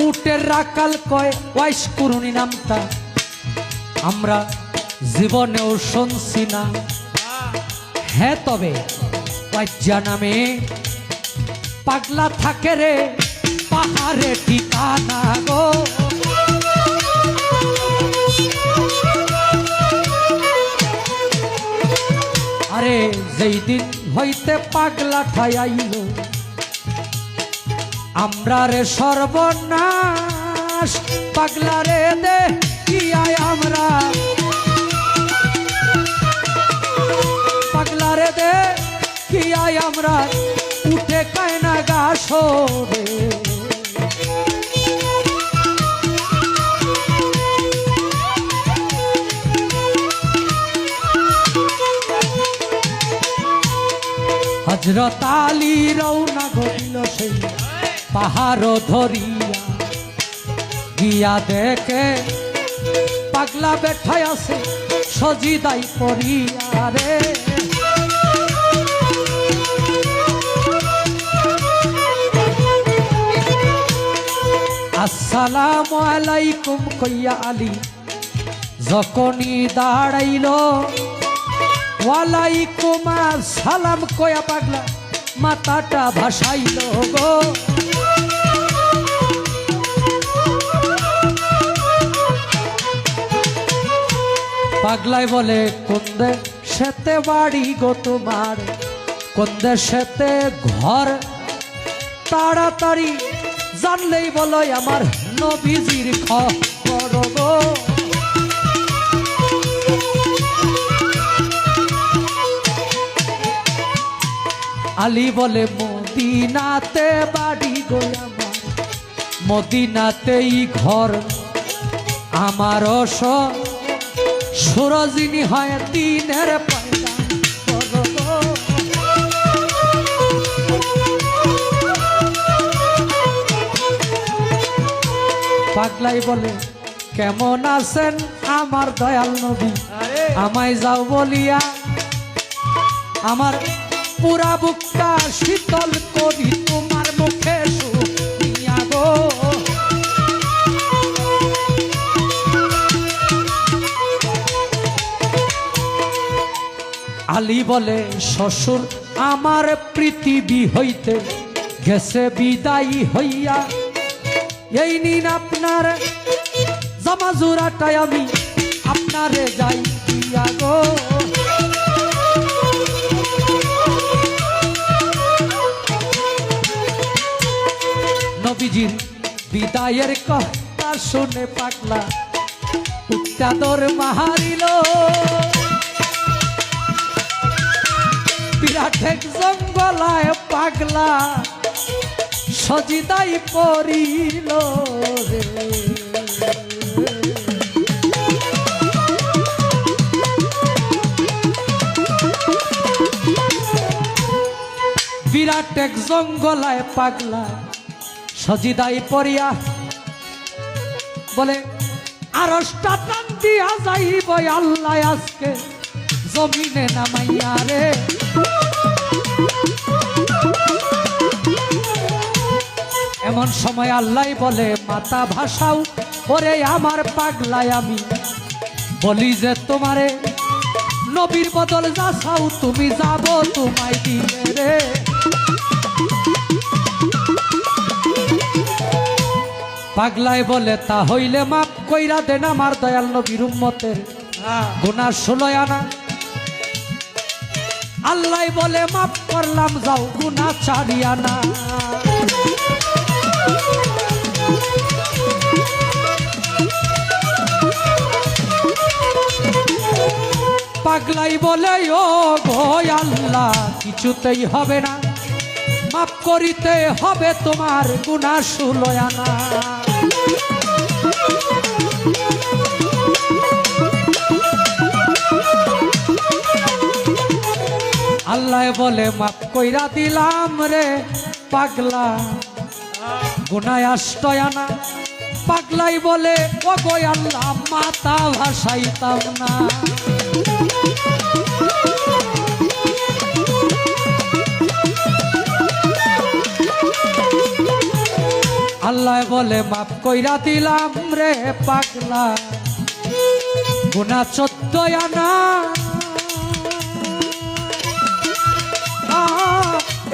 উটের রাকাল কয় ওয়াইশ কুরুনি নামটা আমরা জীবনেও শুনছি না। হ্যাঁ তবে ওয়াজ্জা নামে পাগলা থাকে রে পাহাড়ে ঠিকানা গো। আরে যেই দিন হইতে পাগলা ঠাইল আমরা রে সর্বনাশ, পাগলা রে দে কি আয় আমরা, পাগলা রে দে কি আয় আমরা উঠে কায়না গাছরে। হযরত আলী রওনা গইল সেই পাহাড় ধরিয়া, গিয়া দেখে পাগলা বেঠায় আছে সজিদাই পড়িয়া রে। আসসালামু আলাইকুম কইয়া আলী যখনই দাঁড়াইল, ওয়ালাইকুম আসসালাম কয়া পাগলা মাথাটা ভাসাইল গো। পাগলাই বলে কোন দেশেতে বাড়ি গো তোমার, কোন দেশেতে ঘর, তাড়াতাড়ি জানলেই বলো আমার নবীজির খবর গো। আলী বলে মদিনাতে বাড়ি গো আমার, মদিনাতেই ঘর আমার, সুরজিনী হয় দিনের পয়দা করো গো। পাগলাই বলে কেমন আছেন আমার দয়াল নবী, আমায় যাও বলিয়া আমার পুরা বুকটা শীতল করি তোমার মুখে শুনিয়া গো। আলী বলে শ্বশুর আমার পৃথিবী হইতে গেছে বিদায়ী হইয়া, এই নিন আপনার জামাজুরাটাই আমি আপনারে যাই দিয়া গো। নবীজির বিদায়ের কথা শুনে পাগলা উত্তাদর মাহারিল, বিরাট এক জঙ্গলায় পাগলা সজিদাই পড়িল রে। বিরাট এক জঙ্গলায় পাগলা সজিদাই পড়িয়া বলে আরশটা টান দিয়া যাইব আল্লাহ আজকে জমিনে নামাইয়া রে। এমন সময় আল্লাহ বলে মাথা ভাসাও ওরে আমার পাগলায়, আমি বলি যে তোমারে নবীর বদল যা চাও তুমি যাব তোমায় দিবে রে। পাগলায় বলে তা হইলে মাপ কইরা দেন আমার দয়াল নবীর উম্মতের গুনাহ 16 আনা। আল্লাহ বলে মাপ করলাম যাও গুনাহ ছাড়িয়া না। পাগলাই বলে ও গো আল্লাহ কিছুতেই হবে না, মাপ করিতে হবে তোমার গুনাহ 16 আনা। আল্লাহ বলে মাপ কইরা দিলাম রে পাগলা গুনাহ 8 আনা। পাগলাই বলে ও গো আল্লাহ মাথা ভাসাইতাম না। আল্লাহ পাগলায় বলে মাপ কইরা দিলাম রে পাগলা, গুনাহ 14 আনা।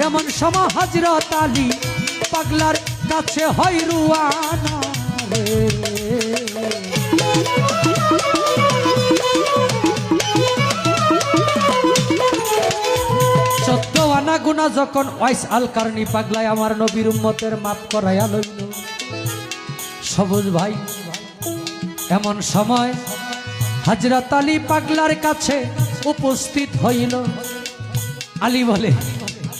এমন সময় হযরত আলী পাগলার কাছে হয় রুয়ানা রে। 14 আনা গুনাহ যখন ওয়াইস আল কারনি পাগলায় আমার নবীর উম্মতের মাফ করাইয়া লইল। সবুজ ভাই, এমন সময় হযরত আলী পাগলার কাছে উপস্থিত হইল। আলী বলে,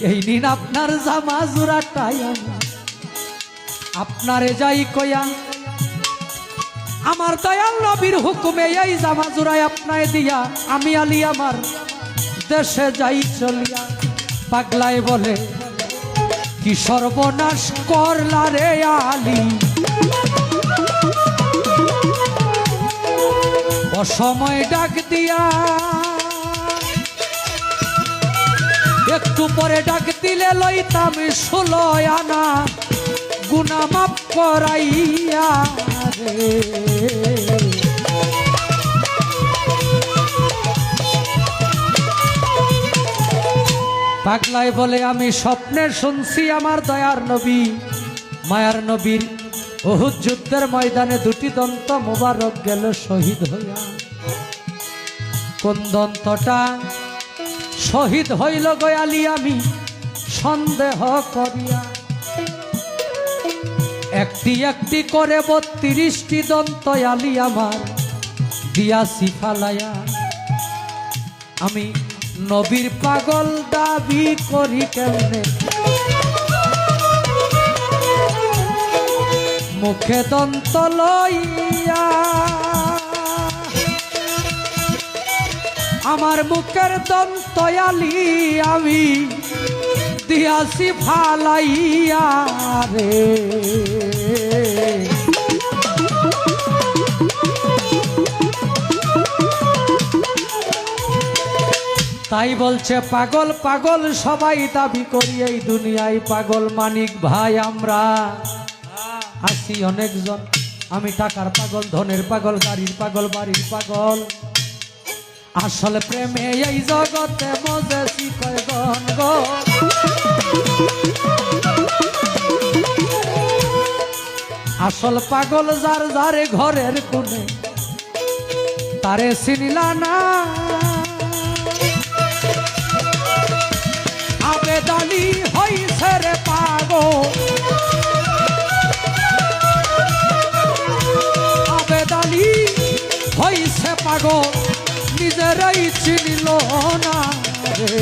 এই নিন আপনার জামা জোড়াটাই, আপনারে যাই কইয়া আমার দয়াল নবীর হুকুমে এই জামা জোড়াই আপনায় দিয়া আমি আলী আমার দেশে যাই চলিয়া। পাগলায় বলে, কি সর্বনাশ করলা রে আলী, অসময় ডাক দিয়া, একটু পরে ডাক দিলে লইতাম 16 আনা গুনাহ মাফ করাইয়া রে। পাগলায় বলে, আমি স্বপ্নে শুনছি আমার দয়ার নবী মায়ার নবীর উহুদ যুদ্ধের ময়দানে 2টি দন্ত মোবারক গেল শহীদ হইয়া। কোন দন্তটা শহীদ হইল গো আলী আমি সন্দেহ করিয়া, একটি একটি করে 32টি দন্ত আলী আমার দিয়াছি ফালাইয়া। আমি নবীর পাগল দাবি করি কেমনে, মুখে দন্ত লইয়া, আমার মুখের দন্ত আলী আমি দিয়াছি ফালাইয়া রে। তাই বলছে পাগল পাগল সবাই দাবি করি এই দুনিয়ায়, পাগল মানিক ভাই আমরা আছি অনেকজন। আমি টাকার পাগল, ধনের পাগল, গাড়ির পাগল, বাড়ির পাগল, আসলে প্রেমে এই জগতে মজেছি কয়জন গো। আসল পাগল যার যারে ঘরের কোণে, তারে চিনিলা না। আবেদালি হইছে রে পাগল, আবেদালি হইছে পাগল, নিজেরাই চিনিল না রে।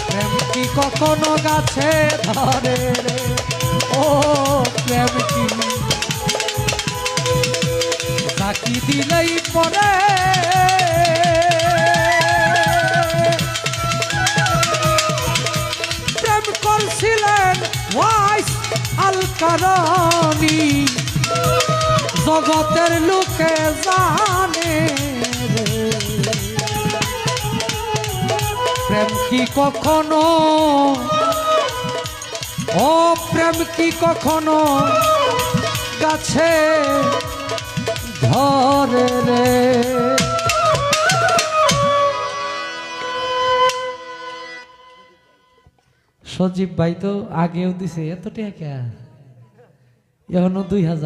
প্রেম কি কখনো গাছে ধরে রে, ও প্রেম কি তাকি দিলেই পরে। প্রেম করছিলেন ওয়াইস আল কারনি, জগতের লোকে জানে রে। প্রেম কি কখনো, ও প্রেম কি কখনো গাছে ধরে রে। সজীব ভাই তো আগেও দিছে এত টাকা, এখনো 2000।